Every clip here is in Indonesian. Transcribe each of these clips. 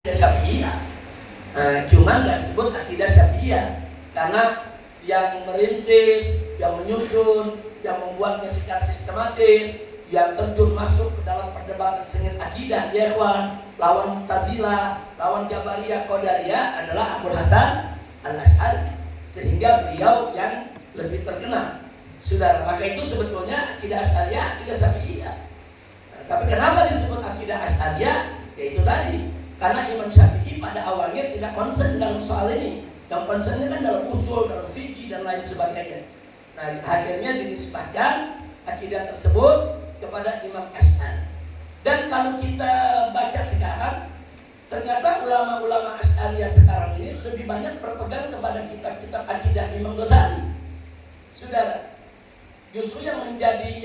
Syafi'iyah. Cuma nggak disebut akidah Syafi'iyah karena yang merintis, yang menyusun, yang membuatnya secara sistematis, yang terjun masuk ke dalam perdebatan sengit akidah ya ikhwan, lawan Mu'tazilah, lawan Jabariyah, Qadariyah adalah Abul Hasan Al-Asy'ari, sehingga beliau yang lebih terkenal. Saudara, maka itu sebetulnya akidah Asy'ariyah, akidah Syafi'iyah. Tapi kenapa disebut akidah Asy'ariyah? Yaitu tadi, karena Imam Syafi'i pada awalnya tidak concern dalam soal ini. Yang concernnya kan dalam usul, dalam fikih dan lain sebagainya. Nah, akhirnya dinisbahkan akidah tersebut kepada Imam Asy'ari. Dan kalau kita baca sekarang, ternyata ulama-ulama Asy'ariyah sekarang ini lebih banyak berpegang kepada kitab-kitab akidah Imam Ghazali. Saudara, justru yang menjadi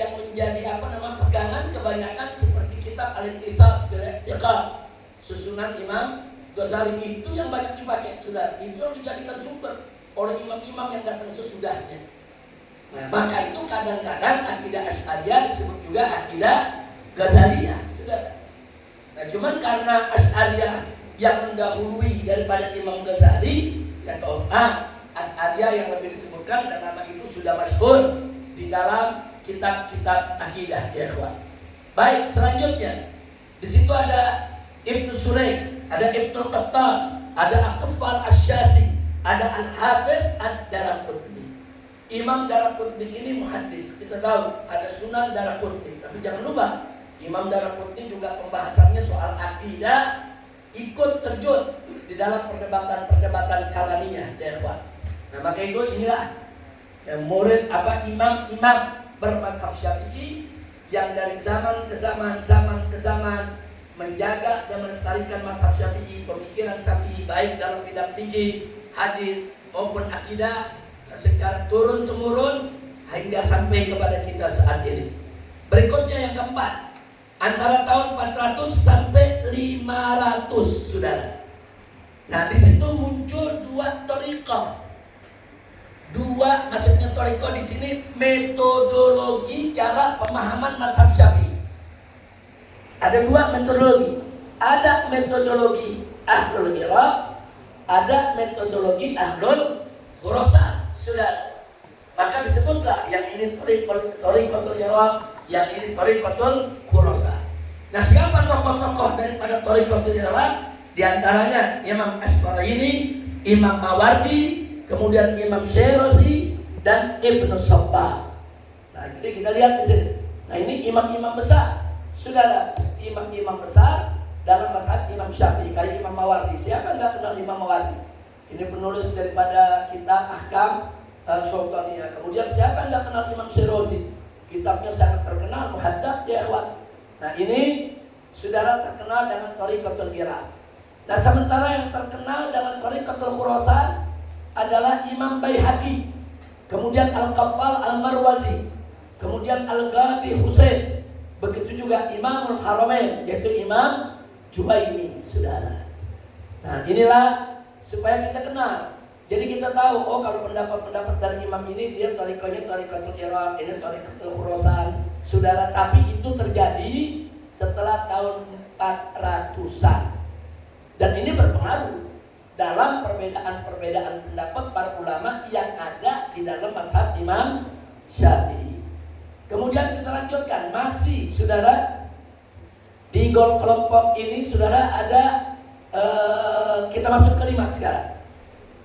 pegangan kebanyakan seperti kitab Al-Intisab fil I'tiqad, susunan Imam Ghazali itu yang banyak dipakai, saudara. Itu yang dijadikan sumber oleh imam-imam yang datang sesudahnya. Nah, maka itu kadang-kadang akidah Asy'ariyah disebut juga akidah Ghazaliyah, saudara. Nah, cuman karena Asy'ariyah yang mendahului daripada Imam Ghazali, atau Asy'ariyah yang lebih disebutkan dan nama itu sudah masyhur di dalam kitab-kitab akidah ya ikhwan. Baik, selanjutnya di situ ada Ibnu Suraik, ada Ibnu Qattan, ada Aqfal Asy-Syazi, ada Al-Hafiz Ad-Daraqutni. Imam Daraqutni ini muhaddis. Kita tahu ada Sunan Daraqutni, tapi jangan lupa Imam Daraqutni juga pembahasannya soal akidah, ikut terjun di dalam perdebatan kalamiyah ya ikhwan. Nah, maka itu inilah murid imam-imam bermadhab Syafi'i yang dari zaman ke zaman menjaga dan melestarikan madhab Syafi'i, pemikiran Syafi'i baik dalam bidang fikih, hadis maupun akidah secara turun-temurun hingga sampai kepada kita saat ini. Berikutnya yang keempat, antara tahun 400 sampai 500, saudara. Nah, di situ muncul dua thariqah. Maksudnya thariqah di sini metodologi cara pemahaman mazhab Syafi'i. Ada dua metodologi. Ada metodologi Ahlul Iraq, ada metodologi Ahlul Khurasan, saudara. Maka disebutlah yang ini thariqatul Iraq, yang ini thariqatul Khurasan. Nah, siapa tokoh-tokoh daripada thariqatul Iraq? Di antaranya Imam Asfaraini, Imam Mawardi, kemudian Imam Syirazi dan Ibnu Sabbah. Nah, jadi kita lihat di sini. Nah, ini imam-imam besar, saudara. Imam-imam besar dalam mazhab Imam Syafi'i. Kayak Imam Mawardi. Siapa nggak kenal Imam Mawardi? Ini penulis daripada kitab Ahkam Sultaniyah. Kemudian siapa nggak kenal Imam Syirazi? Kitabnya sangat terkenal, Muhaddats ya ikhwan. Nah, ini saudara terkenal dengan thariqatul Iraq. Nah, sementara yang terkenal dengan thariqatul Khurasan adalah Imam Baihaqi, kemudian Al-Qaffal Al-Marwazi, kemudian Al-Ghadi Husain, begitu juga Imamul Haramain yaitu Imam Juwaini, saudara. Nah, inilah supaya kita kenal. Jadi kita tahu, oh kalau pendapat-pendapat dari imam ini dia thariqahnya thariqatul Iraq, ini thariqatul Khurasan, saudara. Tapi itu terjadi setelah tahun 400-an. Dan ini berpengaruh dalam perbedaan pendapat para ulama yang ada di dalam mazhab Imam Syafi'i. Kemudian kita lanjutkan, masih saudara di kelompok ini saudara ada kita masuk ke 5 sekarang.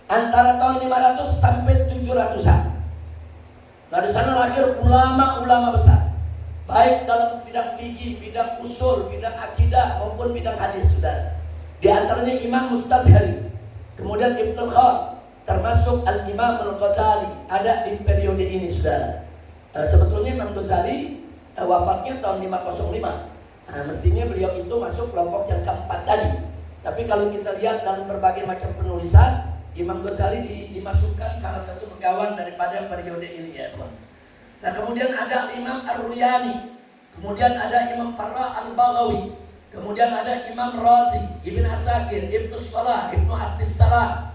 Antara tahun 500 sampai 700-an. Nah, di sana lahir ulama-ulama besar, baik dalam bidang fikih, bidang usul, bidang akidah maupun bidang hadis, saudara. Di antaranya Imam Mustadhari, kemudian Ibnu Khal, termasuk Al-Imam Al-Ghazali ada di periode ini, saudara. Sebetulnya Imam Ghazali wafatnya tahun 505. Nah, mestinya beliau itu masuk kelompok yang keempat tadi. Tapi kalau kita lihat dalam berbagai macam penulisan, Imam Ghazali dimasukkan salah satu pegawai daripada periode ini ya, Tuan. Nah, kemudian ada Imam Ar-Ruyani, kemudian ada Imam Farrah Al-Baghawi, kemudian ada Imam Razi, Ibn Asakir, Ibnu Salah, Ibnu Abdissalam.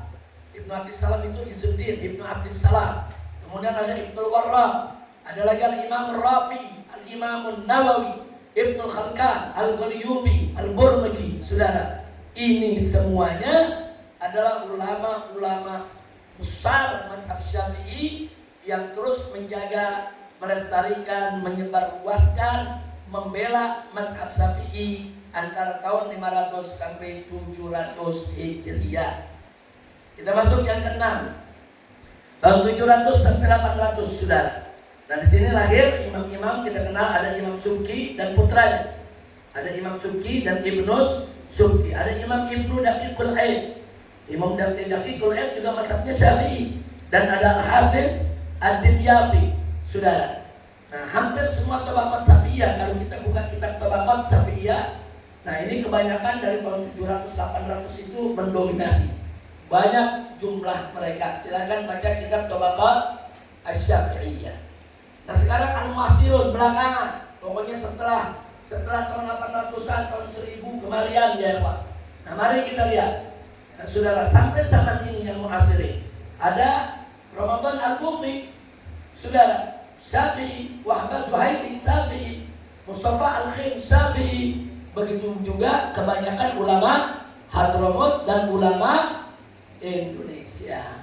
Ibnu Abdissalam itu Izzuddin, Ibnu Abdissalam. Kemudian ada Ibnu Warraq, ada lagi Al-Imam Rafi, Al-Imam Nawawi, Ibnu Khalkan, Al-Ghalyubi, Al-Burmaki, saudara. Ini semuanya adalah ulama-ulama besar mazhab Syafi'i yang terus menjaga, melestarikan, menyebarluaskan, membela mazhab Syafi'i antara tahun 500 sampai 700 Hijriah. Kita masuk yang ke-6. Tahun 700 sampai 800, saudara. Dan di sini lahir imam-imam kita kenal, ada Imam Subki dan putranya. Ada Imam Subki dan Ibnu Subki. Ada Imam Ibnu Daqiqul Aid. Imam Daqiqul Aid juga mazhabnya Syafi'i. Dan ada Al-Hafiz Ad-Dimyati, saudara. Nah, hampir semua tabaqat Syafi'iyah, kalau kita buka kitab tabaqat Syafi'iyah, nah ini kebanyakan dari tahun 700-800 itu mendominasi. Banyak jumlah mereka. Silakan baca kitab tabaqat Asy-Syafi'iyah. Nah sekarang Al-Mu'asirun belakangan, pokoknya setelah tahun 800-an, tahun 1000 kembalian ya Pak. Nah mari kita lihat, nah, saudara, sampai zaman ini yang Mu'asirin ada Ramadan Al-Buti, saudara, Syafi'i, Wahbah Zuhaili Syafi'i, Mustafa Al-Khin Syafi'i. Begitu juga kebanyakan ulama Hadramut dan ulama Indonesia.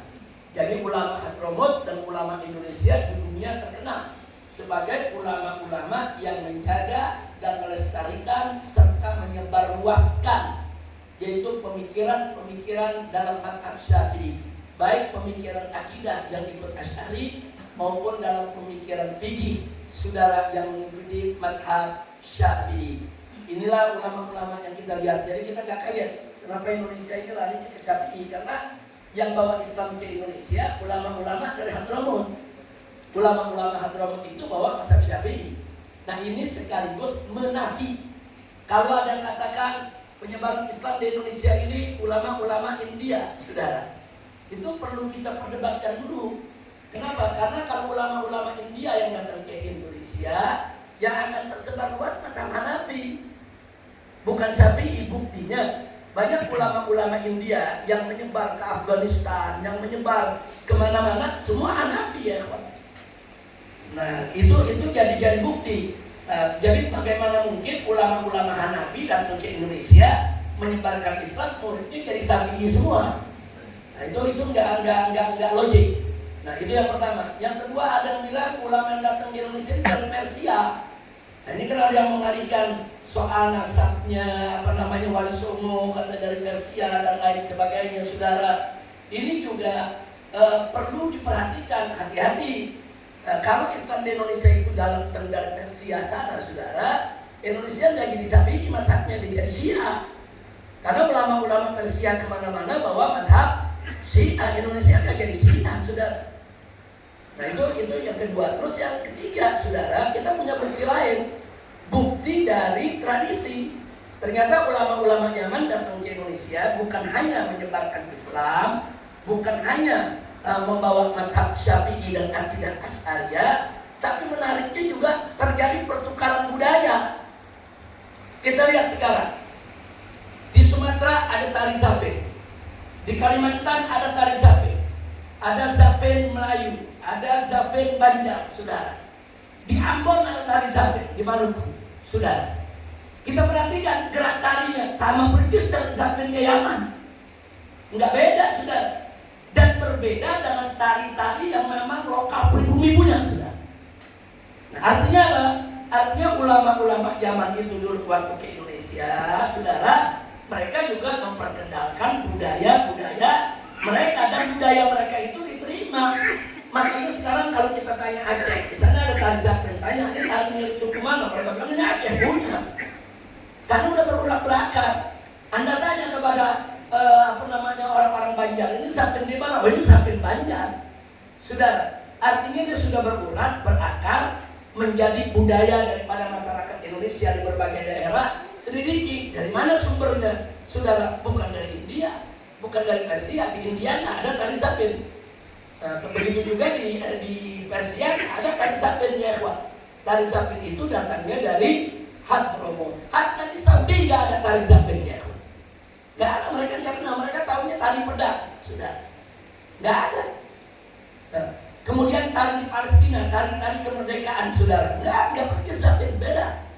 Jadi ulama Hadramut dan ulama Indonesia di dunia terkenal sebagai ulama-ulama yang menjaga dan melestarikan serta menyebarluaskan, yaitu pemikiran-pemikiran dalam mazhab Syafi'i, baik pemikiran akidah yang ikut Asy'ari maupun dalam pemikiran fikih, saudara, yang mengikuti mazhab Syafi'i. Inilah ulama-ulama yang kita lihat. Jadi kita gak kaget kenapa Indonesia ini larinya ke Syafi'i, karena yang bawa Islam ke Indonesia ulama-ulama dari Hadramut. Ulama-ulama Hadramut itu bawa mazhab Syafi'i. Nah ini sekaligus menafi kalau ada yang katakan penyebaran Islam di Indonesia ini ulama-ulama India, saudara. Itu perlu kita perdebatkan dulu. Kenapa? Karena kalau ulama-ulama India yang datang ke Indonesia, yang akan tersebar luas mazhab Hanafi, bukan Syafi'i. Buktinya banyak ulama-ulama India yang menyebar ke Afghanistan, yang menyebar kemana-mana, semua Hanafi ya Pak. Nah itu jadi bukti. Jadi bagaimana mungkin ulama-ulama Hanafi datang ke Indonesia menyebarkan Islam, muridnya jadi Syafi'i semua? Nah itu nggak logik. Nah itu yang pertama. Yang kedua, ada yang bilang ulama yang datang ke Indonesia dari Persia. Nah ini kan ada yang mengalihkan soal nasabnya, Wali Songo kata dari Persia dan lain sebagainya, saudara. Ini juga perlu diperhatikan, hati-hati. Kalau Islam di Indonesia itu dalam dari Persia sana, saudara, Indonesia nggak jadi Syafi'i, mazhabnya jadi Syiah. Karena ulama-ulama Persia kemana-mana bawa mazhab Syiah, Indonesia nggak jadi Syiah, saudara. Nah itu yang kedua. Terus yang ketiga, saudara, kita punya bukti lain. Bukti dari tradisi. Ternyata ulama-ulama Yaman datang ke Indonesia bukan hanya menyebarkan Islam, bukan hanya membawa mazhab Syafi'i dan akidah Asy'ariyah, tapi menariknya juga terjadi pertukaran budaya. Kita lihat sekarang. Di Sumatera ada tari Zafin. Di Kalimantan ada tari Zafin. Ada Zafin Melayu, ada Zafin Banjar, saudara. Di Ambon ada tari Zafin, di Maluku, saudara. Kita perhatikan gerak tarinya sama persis dengan Zafinnya Yaman. Enggak beda, saudara. Dan berbeda dengan tari-tari yang memang lokal pribumi punya, saudara. Nah, artinya apa? Artinya ulama-ulama Yaman itu dulu waktu ke Indonesia, saudara, mereka juga memperkenalkan budaya-budaya mereka, dan budaya mereka itu diterima. Makanya sekarang kalau kita tanya Aceh, di sana ada tari Zafin, tanya ini tari milik suku mana, mereka bilang ini Aceh punya. Karena udah berulang belakang. Anda tanya kepada orang-orang Banjar, ini Zafin di mana? Oh ini Zafin Banjar. Saudara, artinya dia sudah berulang, berakar, menjadi budaya daripada masyarakat Indonesia di berbagai daerah. Selidiki dari mana sumbernya, saudara. Bukan dari India, bukan dari Persia. Di India ada tari Zafin. Begitu juga di Persia ada tari Zafin ya. Tari Zafin itu datangnya dari Hadramut. Hatta di Saudi nggak ada tari Zafin ya. Nggak ada, mereka nggak kenal, mereka tahunya tari pedang, sudah. Nggak ada. Kemudian tari di Palestina, tari-tari kemerdekaan, saudara. Nggak pakai Zafin, beda.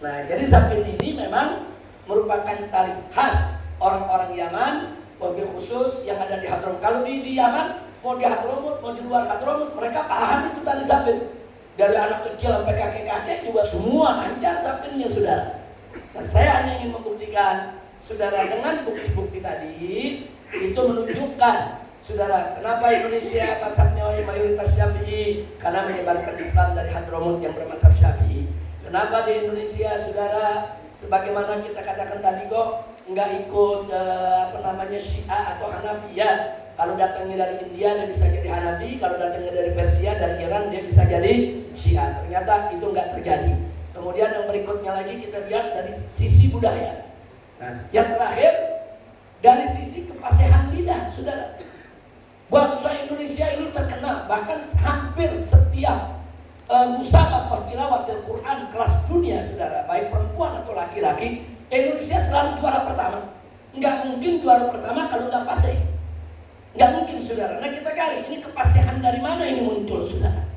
Nah, jadi Zafin ini memang merupakan tari khas orang-orang Yaman, mobil khusus yang ada di Hadramut. Kalau di Yaman, mau di Hadramut, mau di luar Hadramut, mereka paham itu tali sabit. Dari anak kecil sampai kakek-kakek juga semua lancar sabitnya, saudara. Dan saya hanya ingin membuktikan, saudara, dengan bukti-bukti tadi itu menunjukkan, saudara, kenapa Indonesia mazhabnya mayoritas Syafi'i, karena menyebarkan Islam dari Hadramut yang bermazhab Syafi'i. Kenapa di Indonesia, saudara, sebagaimana kita katakan tadi kok nggak ikut Syiah atau Hanafi ya. Kalau datangnya dari India dia bisa jadi Hanafi, kalau datangnya dari Persia, dari Iran dia bisa jadi Syiah. Ternyata itu nggak terjadi. Kemudian yang berikutnya lagi kita lihat dari sisi budaya. Nah, yang terakhir dari sisi kefasihan lidah, saudara. Bangsa Indonesia ini terkenal, bahkan hampir setiap musabaqah tilawatil Quran kelas dunia, saudara, baik perempuan atau laki-laki, Indonesia selalu juara pertama. Nggak mungkin juara pertama kalau nggak fasih. Nggak mungkin, saudara. Nah, kita cari ini kefasihan dari mana ini muncul, saudara.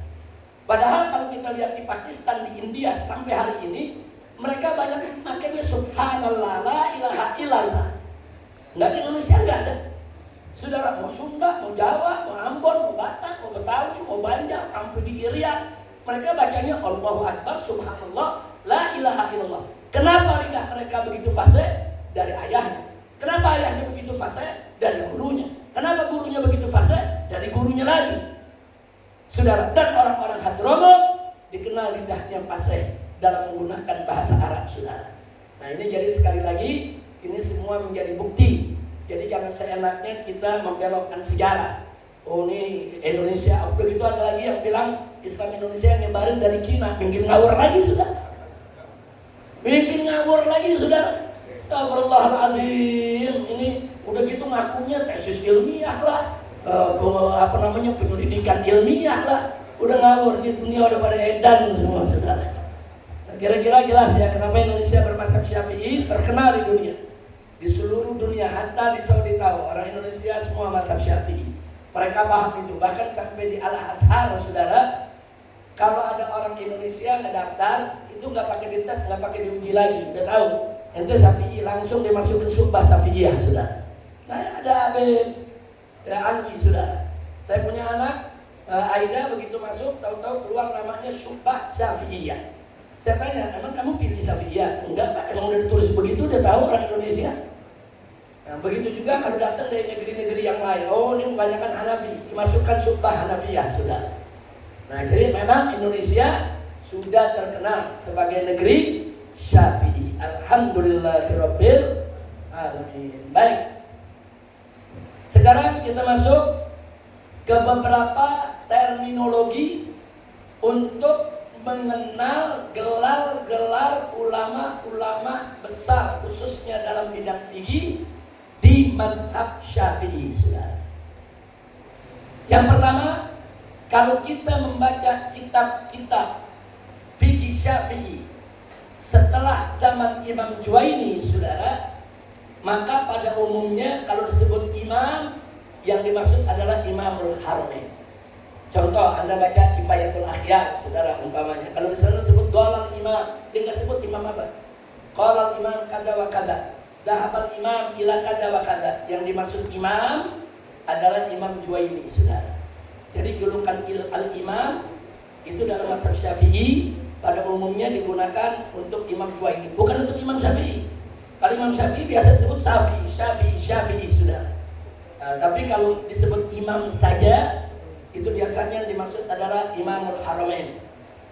Padahal kalau kita lihat di Pakistan, di India sampai hari ini, mereka banyak makanya subhanallah, la ilaha illallah. Nggak, di Indonesia nggak ada. Saudara, mau Sunda, mau Jawa, mau Ambon, mau Batak, mau Betawi, mau Banjar, sampai di Irian, mereka bacanya Allahu Akbar, subhanallah, la ilaha illallah. Kenapa lidah mereka begitu fasih? Dari ayahnya. Kenapa ayahnya begitu fasih? Dari gurunya. Kenapa gurunya begitu fasih? Dari gurunya lagi. Saudara, dan orang-orang Hadramut dikenal lidahnya fasih dalam menggunakan bahasa Arab, saudara. Nah, ini jadi sekali lagi, ini semua menjadi bukti. Jadi jangan seenaknya kita membelokkan sejarah. Oh, ini Indonesia, begitu ada lagi yang bilang Islam Indonesia yang nyebarin dari Cina, bikin ngawur lagi, saudara. Bikin ngawur lagi, saudara. Astagfirullahaladzim. Ini udah gitu ngakunya tesis ilmiah lah, penyelidikan ilmiah lah. Udah ngawur, di dunia udah pada edan semua, saudara. Nah, kira-kira jelas ya kenapa Indonesia bermazhab Syafi'i terkenal di dunia. Di seluruh dunia, hatta di Saudi tahu orang Indonesia semua mazhab Syafi'i. Mereka paham itu. Bahkan sampai di Al-Azhar, saudara, kalau ada orang Indonesia ngedaftar, itu nggak pakai dites, nggak pakai diuji lagi, udah tahu. Itu Syafi'i, langsung dimasukin subbah Syafi'iyah, saudara. Nah, ada Habib Alwi, saudara. Saya punya anak Aida, begitu masuk, tahu-tahu keluar namanya subbah Syafi'iyah. Saya tanya, emang kamu pilih Syafi'iyah? Enggak, Pak, emang udah ditulis begitu, udah tahu orang Indonesia. Nah, begitu juga kalau datang dari negeri-negeri yang lain. Oh, ini kebanyakan Hanafi, dimasukkan subbah Hanafiyah, saudara. Nah, jadi memang Indonesia sudah terkenal sebagai negeri Syafi'i. Alhamdulillahirabbil alamin. Baik. Sekarang kita masuk ke beberapa terminologi untuk mengenal gelar-gelar ulama-ulama besar, khususnya dalam bidang fikih di mazhab Syafi'i, saudara. Yang pertama, kalau kita membaca kitab-kitab fikih Syafi'i setelah zaman Imam Juwaini, saudara, maka pada umumnya kalau disebut imam, yang dimaksud adalah Imamul Haramain. Contoh, Anda baca Kifayatul Akhyar, saudara, umpamanya. Kalau di sana disebut Qalal Imam, dia nggak sebut imam apa? Qalal Imam kada wa kada. Zahabal Imam ila kada wa kada. Yang dimaksud imam adalah Imam Juwaini, saudara. Jadi julukan al-imam itu dalam mazhab Syafi'i pada umumnya digunakan untuk Imam Juwaini, bukan untuk Imam Syafi'i. Kalau Imam Syafi'i biasa disebut Syafi'i, saudara. Tapi kalau disebut imam saja, itu biasanya dimaksud adalah Imamul Haramain.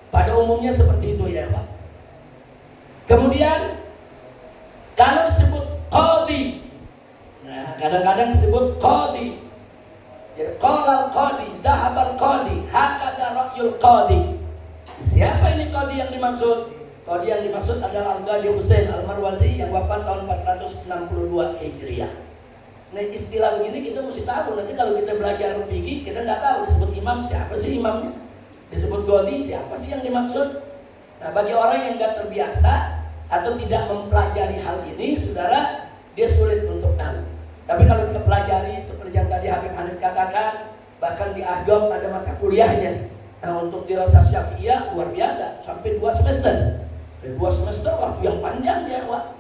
Pada umumnya seperti itu ya, Pak. Kemudian kalau disebut qadhi, nah kadang-kadang disebut qadhi. Jadi qala al-qadhi, dhahaba al-qadhi, hakada ra'yul qadhi. Siapa ini qadhi yang dimaksud? Qadhi yang dimaksud adalah Al-Qadhi Husain Al-Marwazi yang wafat tahun 462 Hijriah. Nah, istilah begini kita mesti tahu. Nanti kalau kita belajar fikih, kita nggak tahu disebut imam siapa sih imamnya, disebut qadhi siapa sih yang dimaksud. Nah, bagi orang yang nggak terbiasa atau tidak mempelajari hal ini, saudara, dia sulit untuk tahu. Tapi kalau kita pelajari seperti yang tadi Habib Hanif katakan, bahkan di Ahgam ada mata kuliahnya. Nah, untuk dirasah Syafi'iyah luar biasa, sampai 2 semester. 2 semester waktu yang panjang ya, Pak.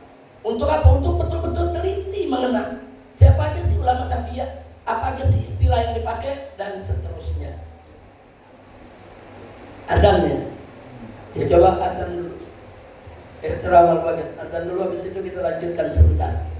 Untuk apa? Untuk betul-betul teliti mengenal siapa aja sih ulama Syafi'iyah, apa aja sih istilah yang dipakai, dan seterusnya. Adanya. Ya coba adzan dulu. Ihtiram al-waqt. Adzan dulu, habis itu kita lanjutkan sebentar.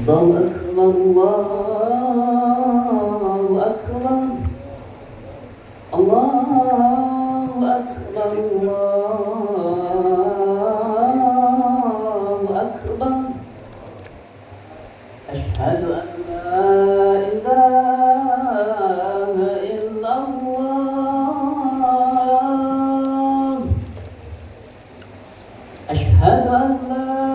الله أكبر الله أكبر الله أكبر الله أكبر أشهد أن لا إله إلا الله أشهد أن لا